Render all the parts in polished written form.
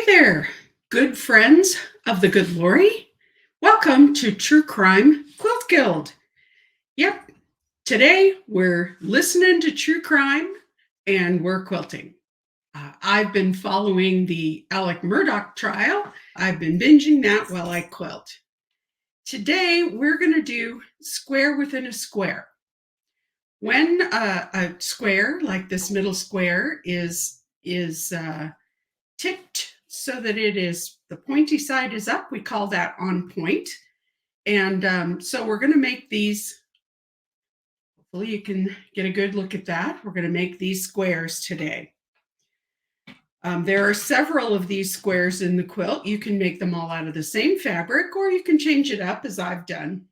Hey there, good friends of the good Lori. Welcome to True Crime Quilt Guild. Yep, today we're listening to true crime and we're quilting. I've been following the Alec Murdaugh trial. I've been binging that while I quilt. Today we're going to do square within a square. When a square like this middle square is tipped so that it is, the pointy side is up, we call that on point. And so we're going to make these, hopefully you can get a good look at that. We're going to make these squares today. There are several of these squares in the quilt. You can make them all out of the same fabric, or you can change it up as I've done.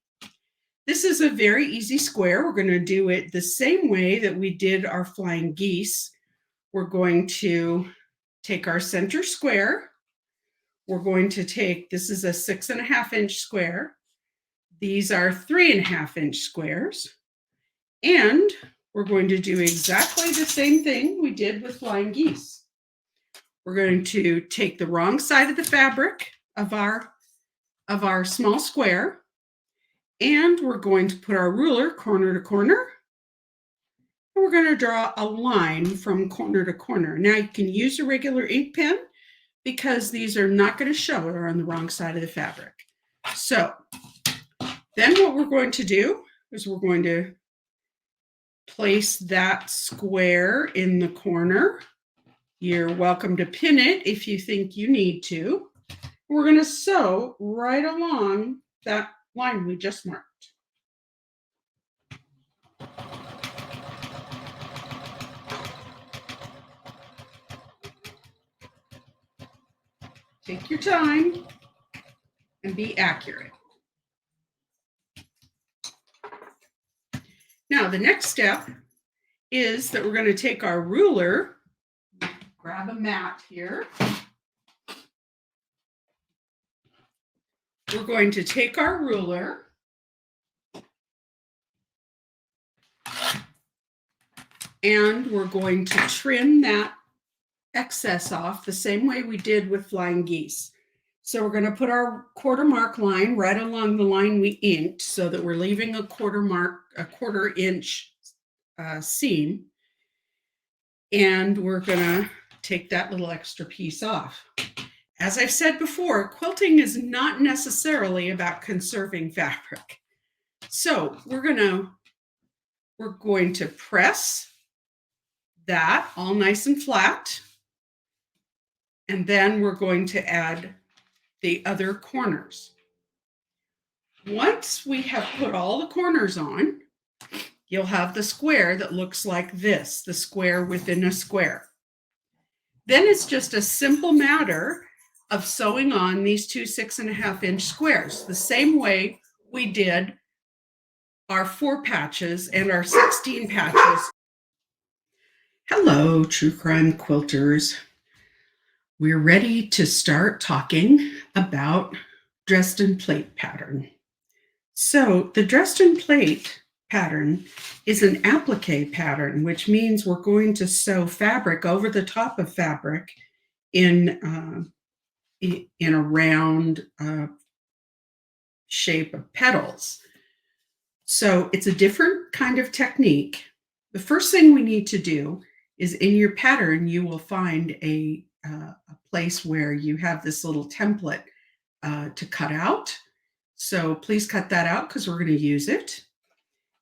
This is a very easy square. We're going to do it the same way that we did our flying geese. We're going to take our center square. We're going to take, this is a 6.5 inch square. These are 3.5 inch squares. And we're going to do exactly the same thing we did with flying geese. We're going to take the wrong side of the fabric of our small square, and we're going to put our ruler corner to corner. And we're going to draw a line from corner to corner. Now you can use a regular ink pen because these are not going to show or on the wrong side of the fabric. So then what we're going to do is we're going to place that square in the corner. You're welcome to pin it if you think you need to. We're going to sew right along that line we just marked. Take your time and be accurate. Now, the next step is that we're going to take our ruler, grab a mat here. We're going to take our ruler and we're going to trim that excess off the same way we did with flying geese. So we're going to put our quarter mark line right along the line we inked so that we're leaving a quarter inch seam. And we're going to take that little extra piece off. As I've said before, quilting is not necessarily about conserving fabric. So we're going to press that all nice and flat. And then we're going to add the other corners. Once we have put all the corners on, you'll have the square that looks like this, the square within a square. Then it's just a simple matter of sewing on these two 6.5 inch squares, the same way we did our 4 patches and our 16 patches. Hello, true crime quilters. We're ready to start talking about Dresden plate pattern. So the Dresden plate pattern is an applique pattern, which means we're going to sew fabric over the top of fabric in a round shape of petals. So it's a different kind of technique. The first thing we need to do is in your pattern, you will find a place where you have this little template to cut out. So please cut that out because we're going to use it.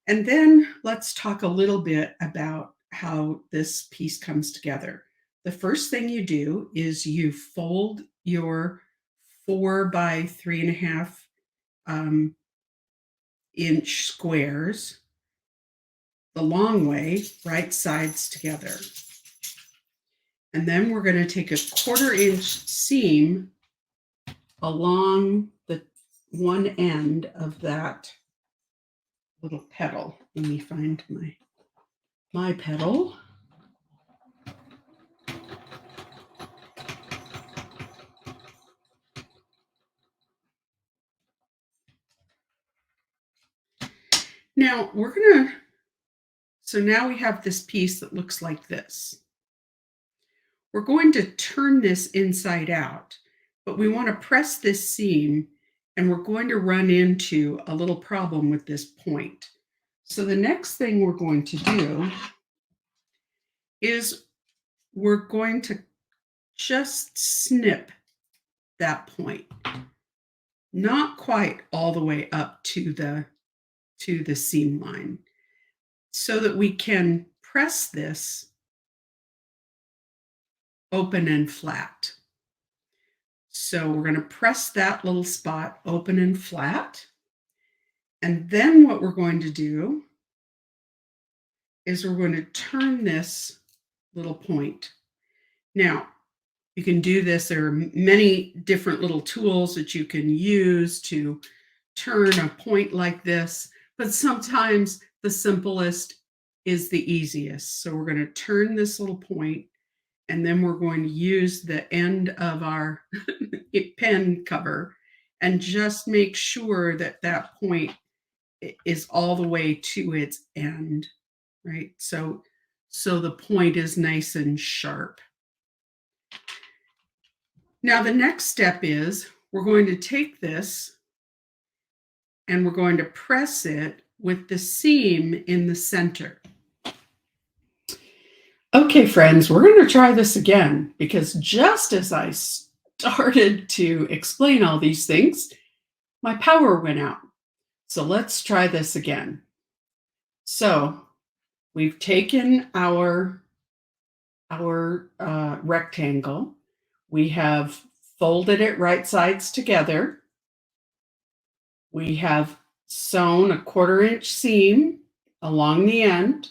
And then let's talk a little bit about how this piece comes together. The first thing you do is you fold your 4 by 3.5 inch squares the long way, right sides together. And then we're going to take a 1/4 inch seam along the one end of that little petal. Let me find my petal. Now so now we have this piece that looks like this. we're going to turn this inside out, but we want to press this seam and we're going to run into a little problem with this point. So the next thing we're going to do is we're going to just snip that point, not quite all the way up to the seam line, so that we can press this open and flat. So we're going to press that little spot open and flat. And then what we're going to do is we're going to turn this little point. Now, you can do this. There are many different little tools that you can use to turn a point like this, but sometimes the simplest is the easiest. So we're going to turn this little point, and then we're going to use the end of our pen cover and just make sure that that point is all the way to its end, right? So the point is nice and sharp. Now the next step is we're going to take this and we're going to press it with the seam in the center. Okay, friends, we're going to try this again, because just as I started to explain all these things, my power went out. So let's try this again. So we've taken our rectangle. We have folded it right sides together. We have sewn a 1/4 inch seam along the end,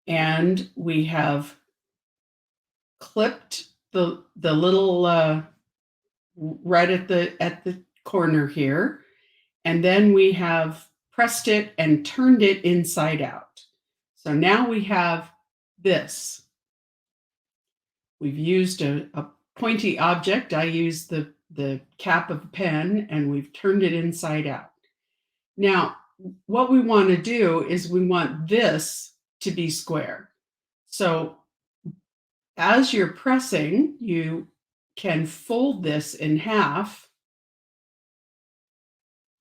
and we have clipped the little right at the corner here, and then we have pressed it and turned it inside out. So now we have this. We've used a pointy object. I used the cap of a pen, and we've turned it inside out. Now, what we want to do is we want this to be square. So as you're pressing, you can fold this in half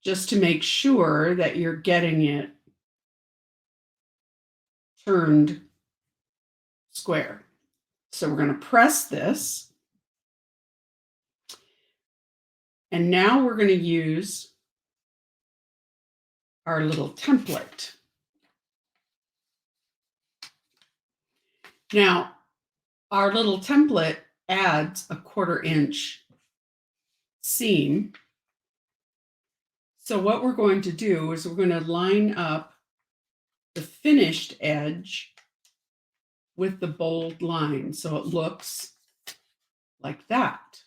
just to make sure that you're getting it turned square. So we're going to press this. And now we're going to use our little template. Now, our little template adds a 1/4 inch seam. So what we're going to do is we're going to line up the finished edge with the bold line, so it looks like that.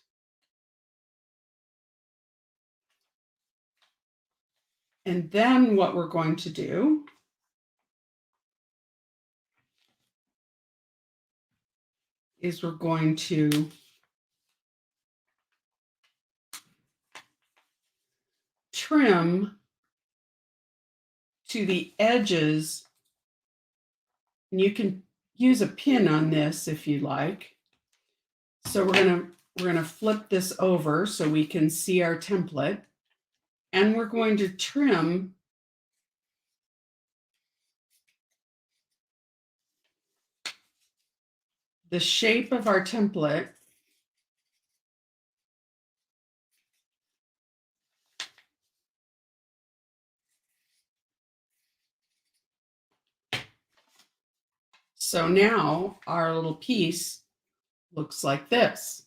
And then what we're going to do is we're going to trim to the edges. And you can use a pin on this if you like. So we're going to flip this over so we can see our template, and we're going to trim the shape of our template so now our little piece looks like this.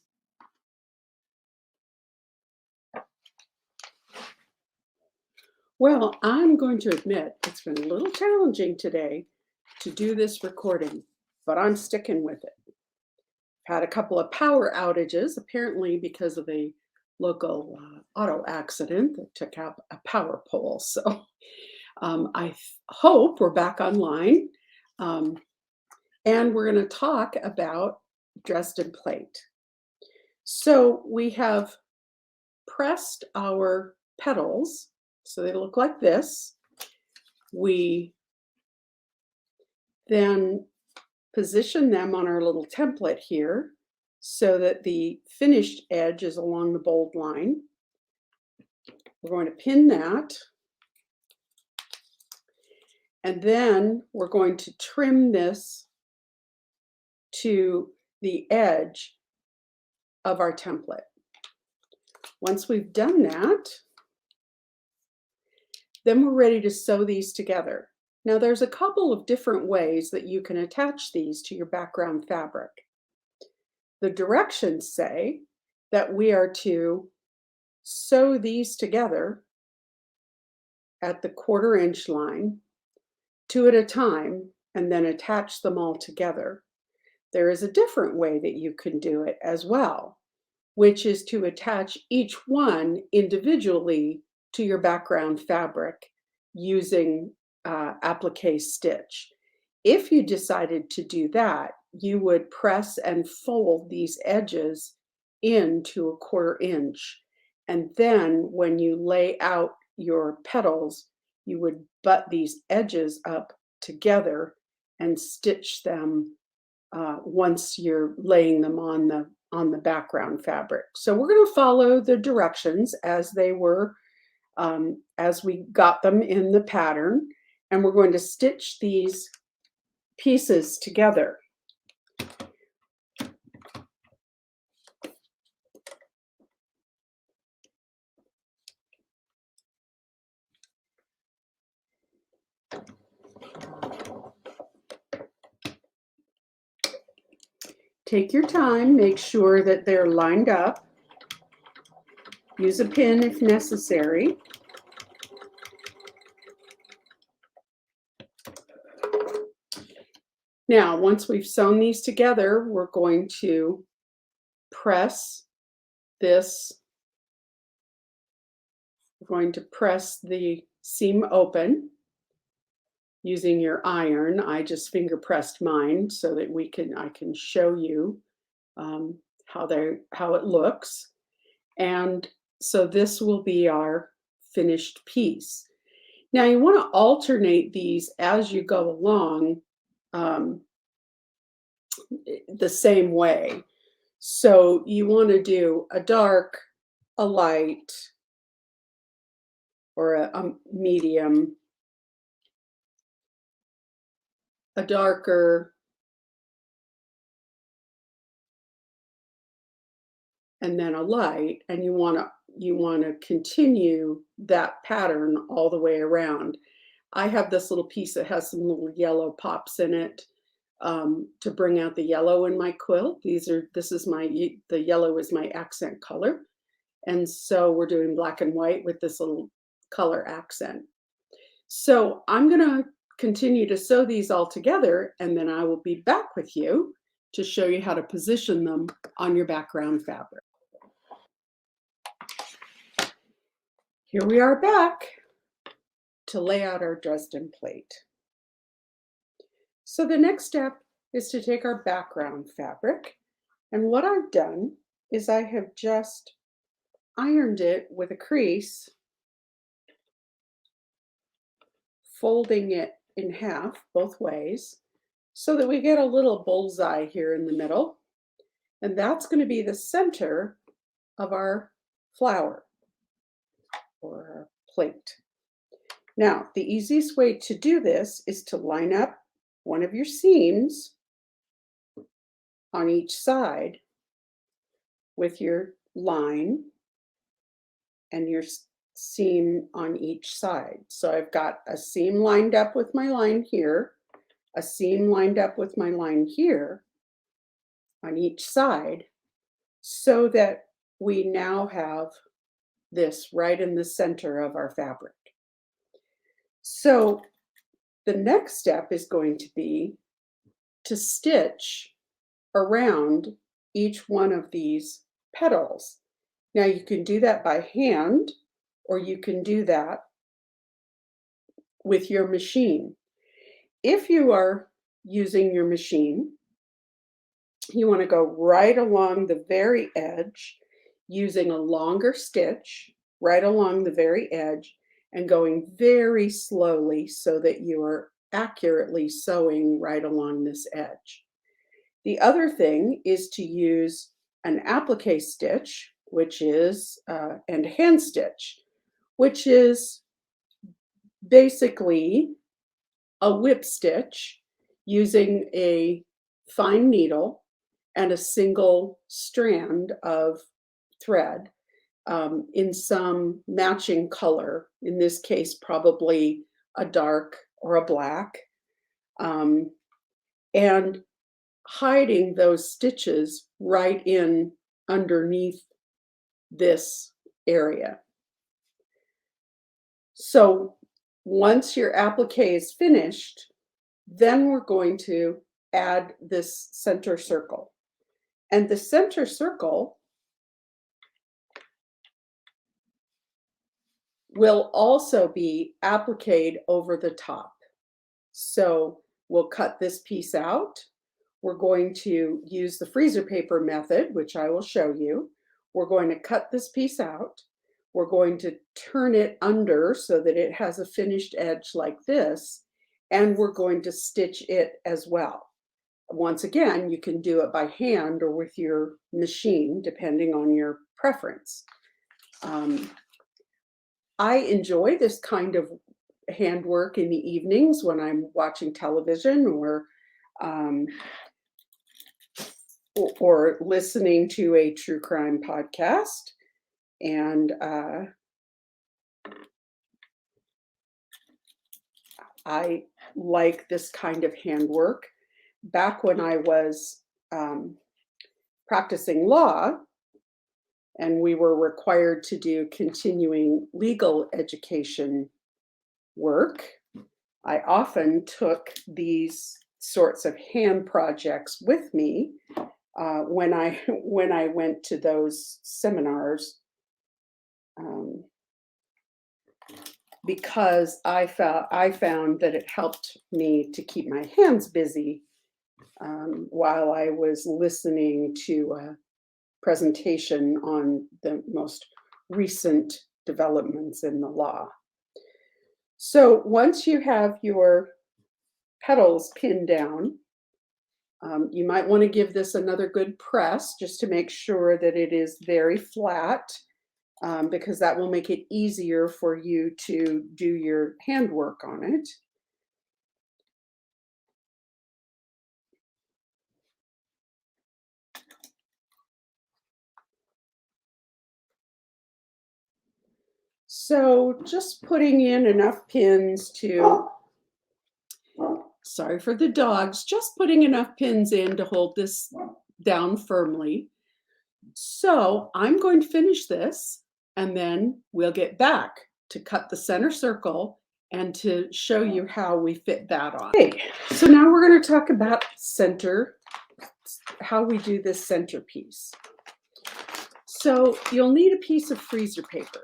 Well, I'm going to admit it's been a little challenging today to do this recording, but I'm sticking with it. Had a couple of power outages, apparently because of a local auto accident that took out a power pole. So I hope we're back online. And we're going to talk about Dresden plate. So we have pressed our petals, so they look like this. We then position them on our little template here so that the finished edge is along the bold line. We're going to pin that. And then we're going to trim this to the edge of our template. Once we've done that, then we're ready to sew these together. Now there's a couple of different ways that you can attach these to your background fabric. The directions say that we are to sew these together at the 1/4 inch line, 2 at a time, and then attach them all together. There is a different way that you can do it as well, which is to attach each one individually to your background fabric using applique stitch. If you decided to do that, you would press and fold these edges into a 1/4 inch. And then when you lay out your petals, you would butt these edges up together and stitch them once you're laying them on the background fabric. So we're going to follow the directions as they were, as we got them in the pattern, and we're going to stitch these pieces together. Take your time, make sure that they're lined up. Use a pin if necessary. Now, once we've sewn these together, we're going to press this. We're going to press the seam open using your iron. I just finger pressed mine so that I can show you how it looks. And so this will be our finished piece. Now you want to alternate these as you go along the same way. So you want to do a dark, a light, or a medium, a darker, and then a light, and you want to continue that pattern all the way around. I have this little piece that has some little yellow pops in it to bring out the yellow in my quilt. The yellow is my accent color, and so we're doing black and white with this little color accent. So I'm going to continue to sew these all together, and then I will be back with you to show you how to position them on your background fabric. Here we are back to lay out our Dresden plate. So the next step is to take our background fabric, and what I've done is I have just ironed it with a crease, folding it in half both ways so that we get a little bullseye here in the middle, and that's going to be the center of our flower or our plate. Now, the easiest way to do this is to line up one of your seams on each side with your line and your seam on each side. So I've got a seam lined up with my line here, a seam lined up with my line here on each side, so that we now have this right in the center of our fabric. So the next step is going to be to stitch around each one of these petals. Now you can do that by hand, or you can do that with your machine. If you are using your machine, you want to go right along the very edge using a longer stitch right along the very edge and going very slowly so that you are accurately sewing right along this edge. The other thing is to use an applique stitch, which is, and hand stitch, which is basically a whip stitch using a fine needle and a single strand of thread in some matching color, in this case, probably a dark or a black, and hiding those stitches right in underneath this area. So once your applique is finished, then we're going to add this center circle. And the center circle will also be appliqued over the top. So we'll cut this piece out. We're going to use the freezer paper method, which I will show you. We're going to cut this piece out. We're going to turn it under so that it has a finished edge like this, and we're going to stitch it as well. Once again, you can do it by hand or with your machine, depending on your preference. I enjoy this kind of handwork in the evenings when I'm watching television or listening to a true crime podcast. And I like this kind of handwork. Back when I was practicing law, and we were required to do continuing legal education work, I often took these sorts of hand projects with me when I went to those seminars, because I found that it helped me to keep my hands busy while I was listening to a presentation on the most recent developments in the law. So once you have your petals pinned down, you might want to give this another good press just to make sure that it is very flat, because that will make it easier for you to do your handwork on it. So just putting in enough pins to, sorry for the dogs, just putting enough pins in to hold this down firmly. So I'm going to finish this, and then we'll get back to cut the center circle and to show you how we fit that on. Okay, so now we're going to talk about how we do this centerpiece. So you'll need a piece of freezer paper.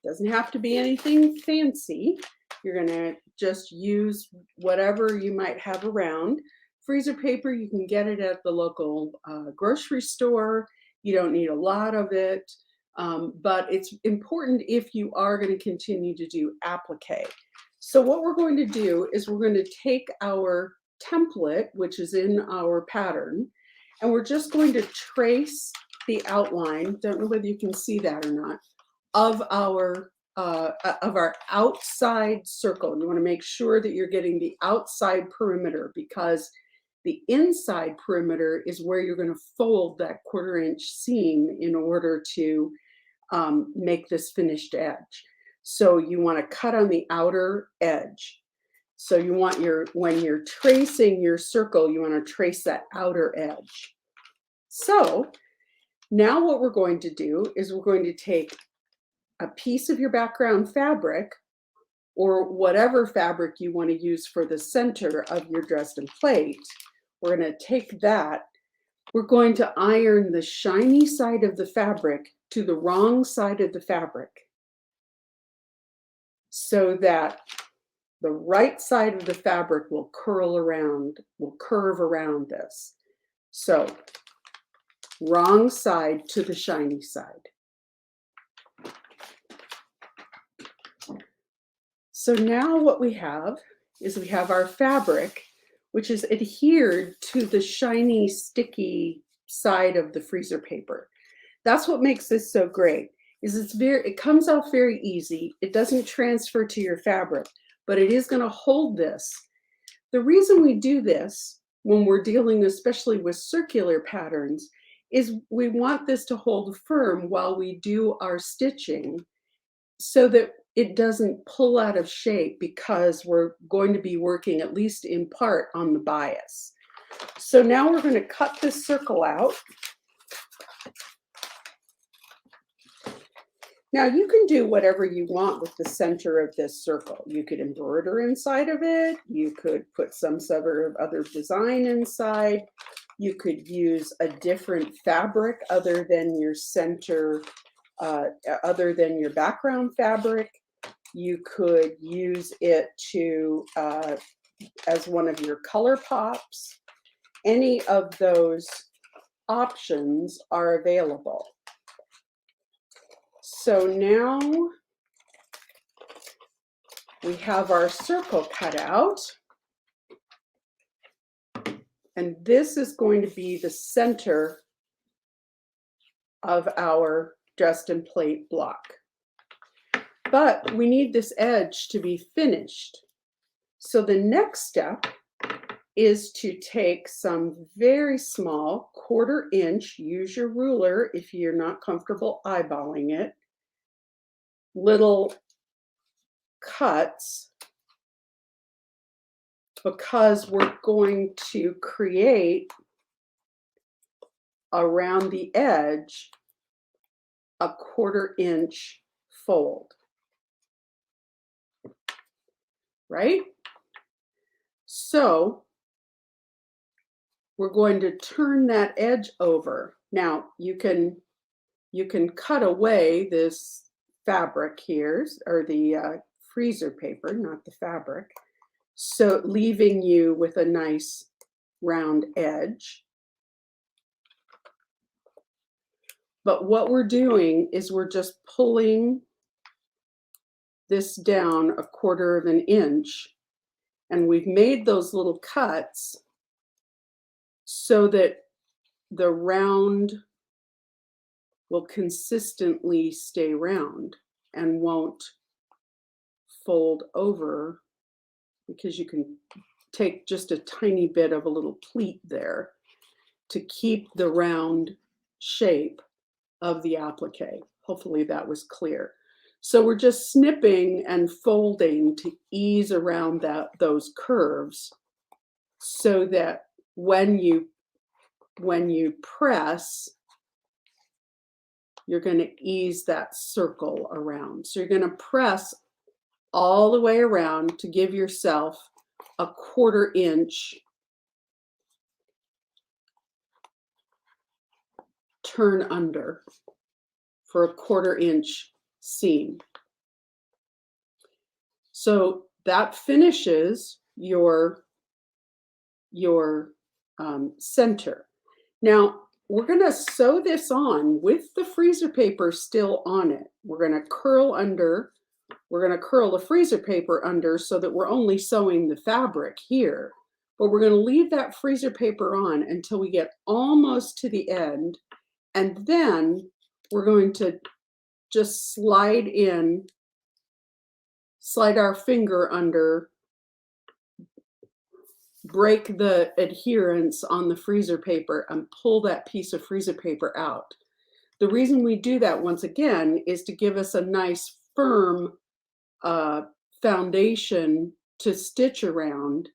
Doesn't have to be anything fancy. You're going to just use whatever you might have around. Freezer paper, you can get it at the local grocery store. You don't need a lot of it, but it's important if you are going to continue to do applique. So what we're going to do is we're going to take our template, which is in our pattern, and we're just going to trace the outline, don't know whether you can see that or not, of our outside circle. You want to make sure that you're getting the outside perimeter, because the inside perimeter is where you're going to fold that 1/4 inch seam in order to make this finished edge. So you want to cut on the outer edge. So you want when you're tracing your circle, you want to trace that outer edge. So now what we're going to do is we're going to take a piece of your background fabric, or whatever fabric you want to use for the center of your Dresden plate. We're going to take that. We're going to iron the shiny side of the fabric to the wrong side of the fabric, so that the right side of the fabric will curve around this. So wrong side to the shiny side. So now what we have is we have our fabric. which is adhered to the shiny, sticky side of the freezer paper. That's what makes this so great, is it comes off very easy. It doesn't transfer to your fabric, but it is going to hold this. The reason we do this when we're dealing especially with circular patterns is we want this to hold firm while we do our stitching so that it doesn't pull out of shape, because we're going to be working at least in part on the bias. So now we're going to cut this circle out. Now you can do whatever you want with the center of this circle. You could embroider inside of it. You could put some sort of other design inside. You could use a different fabric other than your center, other than your background fabric. You could use it to as one of your color pops. Any of those options are available. So now we have our circle cut out, and this is going to be the center of our Dresden plate block. But we need this edge to be finished. So the next step is to take some very small 1/4 inch, use your ruler if you're not comfortable eyeballing it, little cuts, because we're going to create around the edge a 1/4 inch fold, right? So we're going to turn that edge over. Now you can cut away this fabric here, or the freezer paper, not the fabric, so leaving you with a nice round edge. But what we're doing is we're just pulling this down a 1/4 inch, and we've made those little cuts so that the round will consistently stay round and won't fold over, because you can take just a tiny bit of a little pleat there to keep the round shape of the applique. Hopefully that was clear. So we're just snipping and folding to ease around those curves, so that when you press, you're going to ease that circle around. So you're going to press all the way around to give yourself a 1/4 inch turn under for a 1/4 inch seam. So that finishes your center. Now we're going to sew this on with the freezer paper still on it. We're going to curl under. We're going to curl the freezer paper under so that we're only sewing the fabric here, but we're going to leave that freezer paper on until we get almost to the end, and then we're going to just slide our finger under, break the adherence on the freezer paper, and pull that piece of freezer paper out. The reason we do that, once again, is to give us a nice firm foundation to stitch around.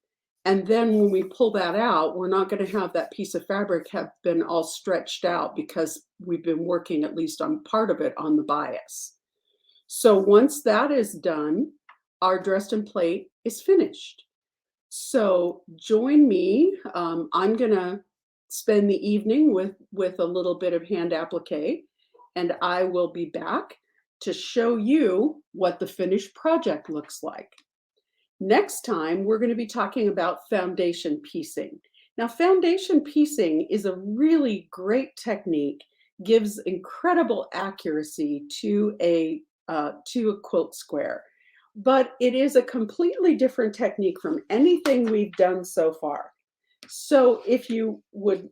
And then when we pull that out, we're not going to have that piece of fabric have been all stretched out, because we've been working at least on part of it on the bias. So once that is done, our Dresden plate is finished. So join me. I'm going to spend the evening with a little bit of hand applique, and I will be back to show you what the finished project looks like. Next time, we're going to be talking about foundation piecing. Now, foundation piecing is a really great technique, gives incredible accuracy to a quilt square. but it is a completely different technique from anything we've done so far. So if you would,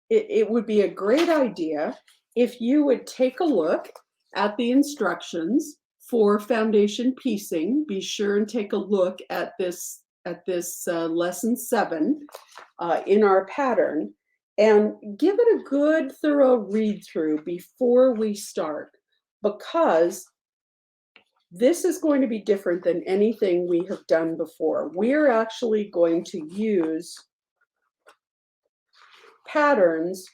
it would be a great idea if you would take a look at the instructions for foundation piecing. Be sure and take a look at this lesson 7 in our pattern, and give it a good thorough read through before we start, because this is going to be different than anything we have done before. We're actually going to use patterns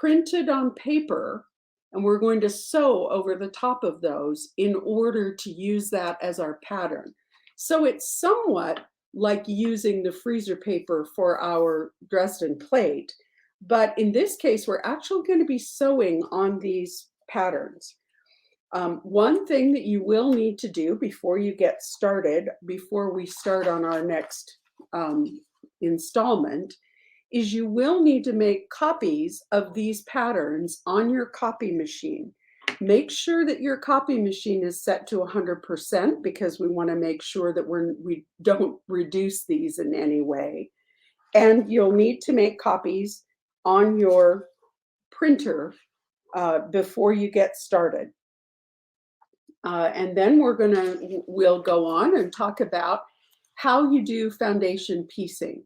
printed on paper, and we're going to sew over the top of those in order to use that as our pattern. So it's somewhat like using the freezer paper for our Dresden plate, but in this case, we're actually going to be sewing on these patterns. One thing that you will need to do before you get started, before we start on our next installment, is you will need to make copies of these patterns on your copy machine. Make sure that your copy machine is set to 100%, because we want to make sure that we don't reduce these in any way. And you'll need to make copies on your printer before you get started. And then we'll go on and talk about how you do foundation piecing.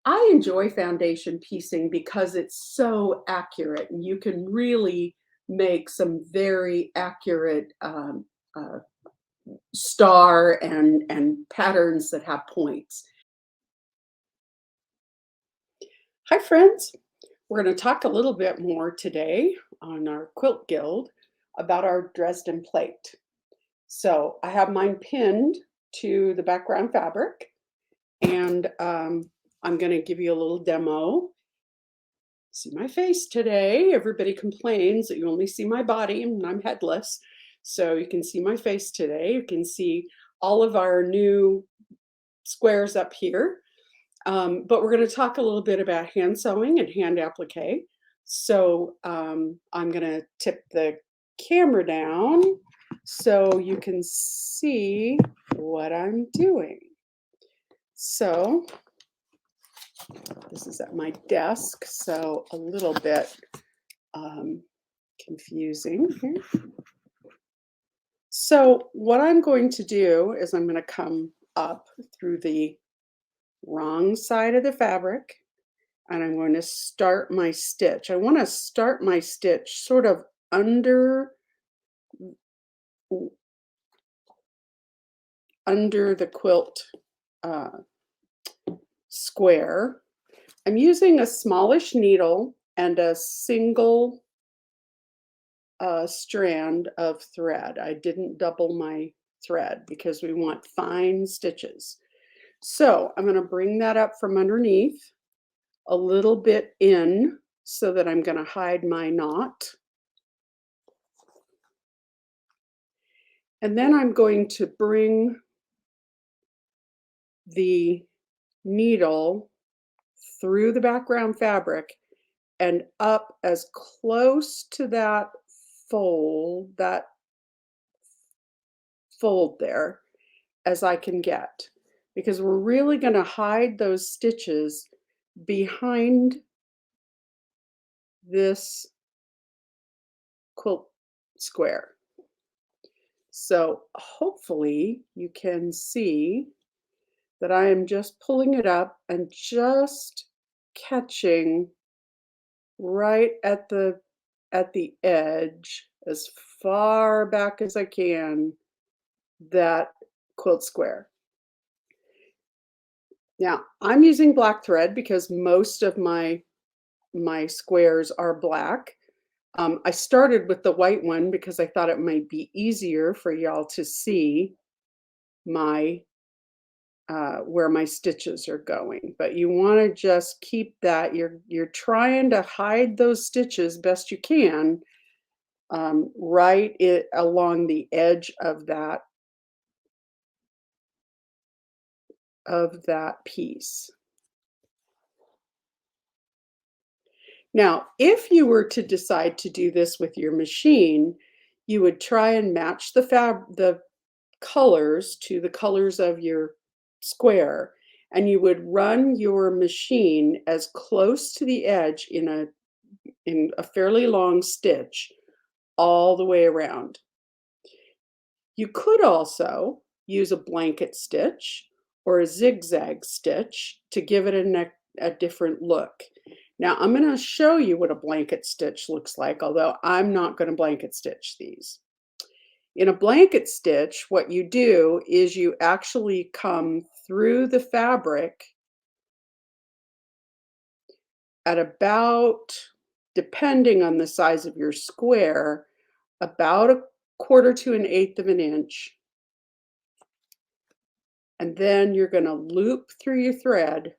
I enjoy foundation piecing because it's so accurate, and you can really make some very accurate star and patterns that have points. Hi friends, we're going to talk a little bit more today on our Quilt Guild about our Dresden plate. So I have mine pinned to the background fabric, and I'm going to give you a little demo. See my face today. Everybody complains that you only see my body and I'm headless. So you can see my face today. You can see all of our new squares up here. But we're going to talk a little bit about hand sewing and hand applique. So I'm going to tip the camera down so you can see what I'm doing. So this is at my desk, so a little bit confusing here. So what I'm going to do is I'm going to come up through the wrong side of the fabric, and I'm going to start my stitch. I want to start my stitch sort of under the quilt square. I'm using a smallish needle and a single strand of thread. I didn't double my thread because we want fine stitches. So I'm going to bring that up from underneath a little bit in so that I'm going to hide my knot. And then I'm going to bring the needle through the background fabric and up as close to that fold there as I can get, because we're really going to hide those stitches behind this quilt square. So hopefully you can see that I am just pulling it up and just catching right at the edge, as far back as I can, that quilt square. Now I'm using black thread because most of my squares are black. I started with the white one because I thought it might be easier for y'all to see my where my stitches are going, but you want to just keep that. You're trying to hide those stitches best you can, right along the edge of that piece. Now, if you were to decide to do this with your machine, you would try and match the colors to the colors of your square, and you would run your machine as close to the edge in a fairly long stitch all the way around. You could also use a blanket stitch or a zigzag stitch to give it a different look. Now I'm going to show you what a blanket stitch looks like, although I'm not going to blanket stitch these. In a blanket stitch, what you do is you actually come through the fabric at about, depending on the size of your square, about 1/4 to 1/8 of an inch. And then you're going to loop through your thread.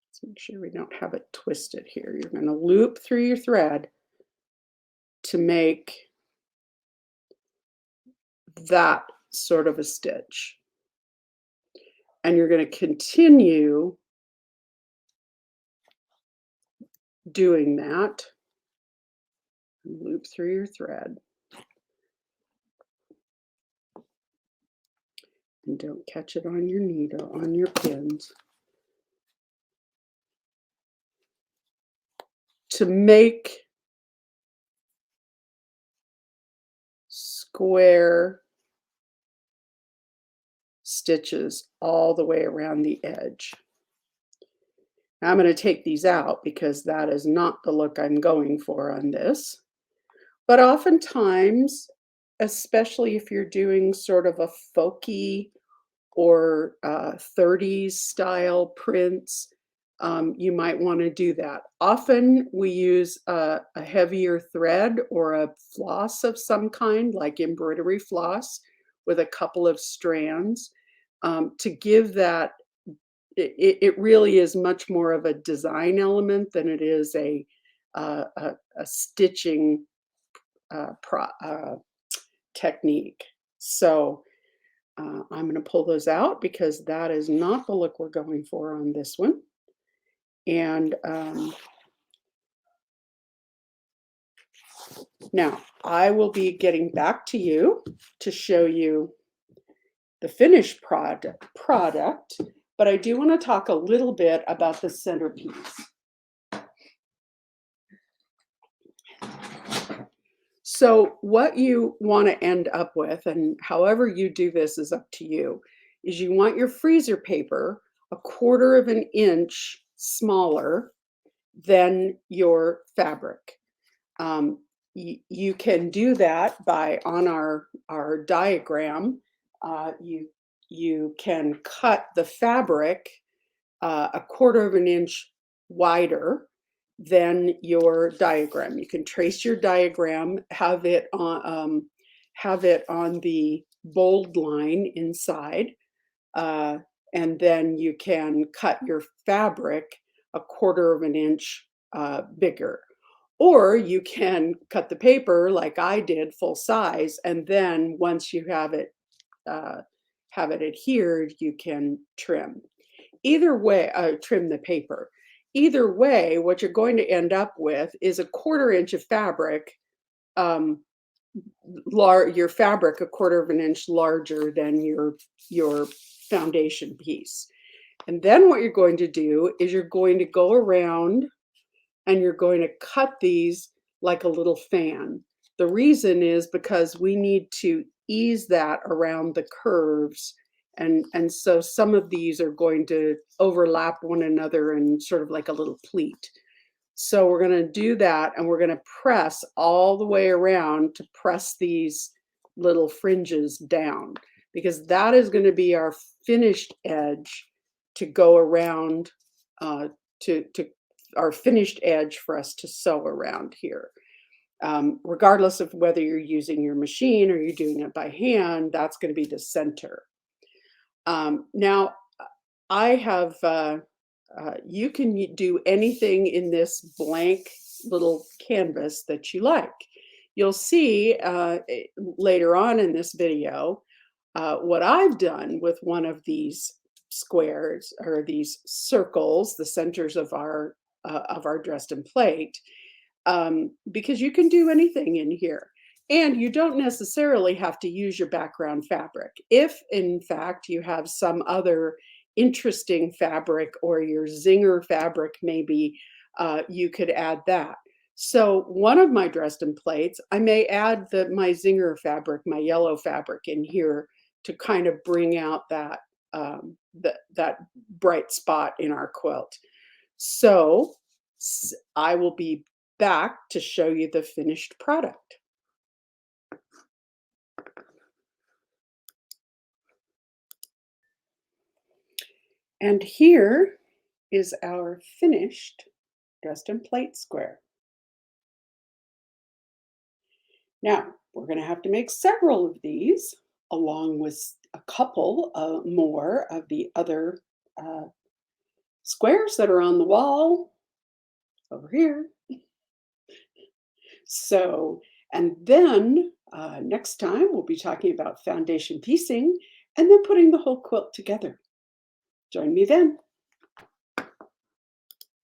Let's make sure we don't have it twisted here. You're going to loop through your thread to make that sort of a stitch. And you're going to continue doing that. Loop through your thread. And don't catch it on your needle, on your pins. To make square stitches all the way around the edge. Now I'm going to take these out because that is not the look I'm going for on this. But oftentimes, especially if you're doing sort of a folky or 30s style prints, you might want to do that. Often we use a heavier thread or a floss of some kind, like embroidery floss, with a couple of strands to give that. It really is much more of a design element than it is a stitching technique. So I'm going to pull those out because that is not the look we're going for on this one. And now I will be getting back to you to show you the finished product, but I do want to talk a little bit about the centerpiece. So what you want to end up with, and however you do this is up to you, is you want your freezer paper 1/4 of an inch smaller than your fabric. You can do that by, on our diagram, you can cut the fabric 1/4 of an inch wider than your diagram. You can trace your diagram, have it on the bold line inside, and then you can cut your fabric 1/4 of an inch bigger. Or you can cut the paper like I did, full size, and then once you have it adhered, you can trim. Either way, trim the paper. Either way, what you're going to end up with is 1/4 inch of fabric, your fabric 1/4 of an inch larger than your foundation piece. And then what you're going to do is you're going to go around and you're going to cut these like a little fan. The reason is because we need to ease that around the curves. And so some of these are going to overlap one another and sort of like a little pleat. So we're going to do that, and we're going to press all the way around to press these little fringes down, because that is going to be our finished edge to go around to our finished edge for us to sew around here. Regardless of whether you're using your machine or you're doing it by hand, that's going to be the center. Now, I have, you can do anything in this blank little canvas that you like. You'll see later on in this video what I've done with one of these squares, or these circles, the centers of our Dresden plate, because you can do anything in here. And you don't necessarily have to use your background fabric. If, in fact, you have some other interesting fabric or your zinger fabric, maybe you could add that. So one of my Dresden plates, I may add my zinger fabric, my yellow fabric in here to kind of bring out that that bright spot in our quilt. So I will be back to show you the finished product. And here is our finished Dresden plate square. Now, we're going to have to make several of these, along with a couple more of the other squares that are on the wall over here. So, and then next time we'll be talking about foundation piecing and then putting the whole quilt together. Join me then.